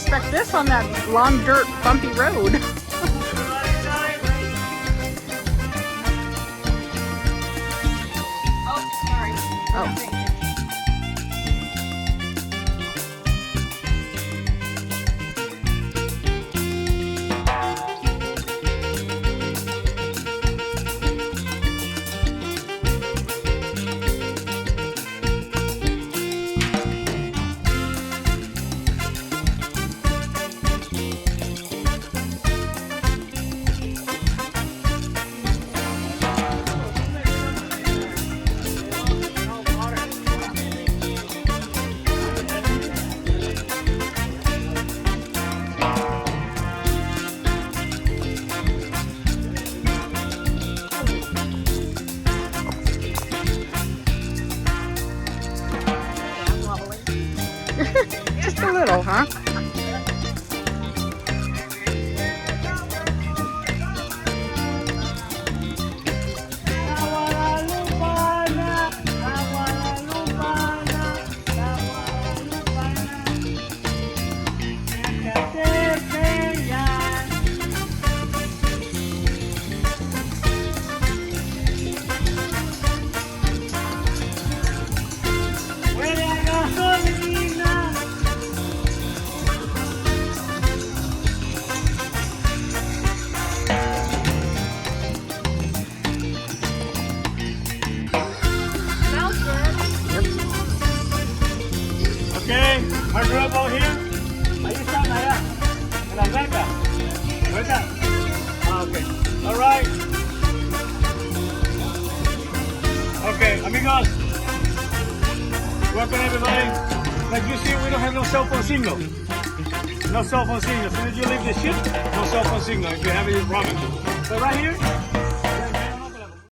expect this on that long, dirt, bumpy road. Oh, sorry. Oh. Just a little, huh? Okay, my grub out here. Ahí están, allá. En la alberca. ¿Verdad? Ah, okay. All right. Okay, amigos. Welcome everybody. Like you see, we don't have no cell phone signal. No cell phone signal. As soon as you leave the ship, no cell phone signal if you have any ramen. So right here,